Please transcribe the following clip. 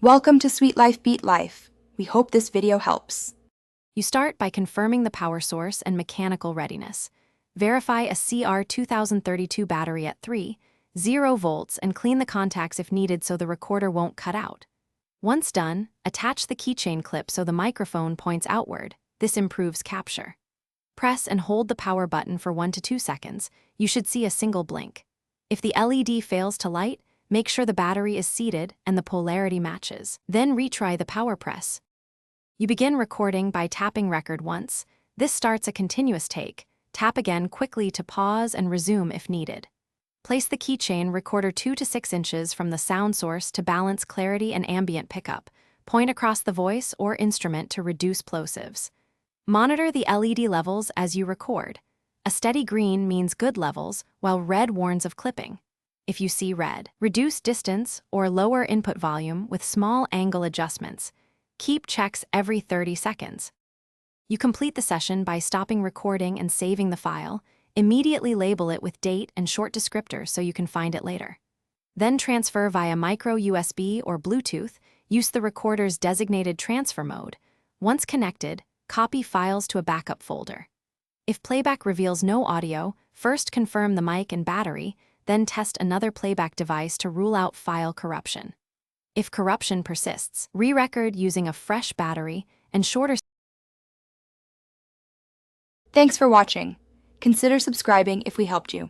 Welcome to Sweet Life Beat Life. We hope this video helps. You start by confirming the power source and mechanical readiness. Verify a CR 2032 battery at 3.0 volts and clean the contacts if needed so the recorder won't cut out. Once done, attach the keychain clip so the microphone points outward. This improves capture. Press and hold the power button for 1 to 2 seconds. You should see a single blink. If the LED fails to light, make sure the battery is seated and the polarity matches. Then retry the power press. You begin recording by tapping record once. This starts a continuous take. Tap again quickly to pause and resume if needed. Place the keychain recorder 2 to 6 inches from the sound source to balance clarity and ambient pickup. Point across the voice or instrument to reduce plosives. Monitor the LED levels as you record. A steady green means good levels, while red warns of clipping. If you see red, reduce distance or lower input volume with small angle adjustments. Keep checks every 30 seconds. You complete the session by stopping recording and saving the file. Immediately label it with date and short descriptor so you can find it later. Then transfer via micro USB or Bluetooth. Use the recorder's designated transfer mode. Once connected, copy files to a backup folder. If playback reveals no audio, first confirm the mic and battery, then test another playback device to rule out file corruption. If corruption persists, re-record using a fresh battery and shorter. Thanks for watching. Consider subscribing if we helped you.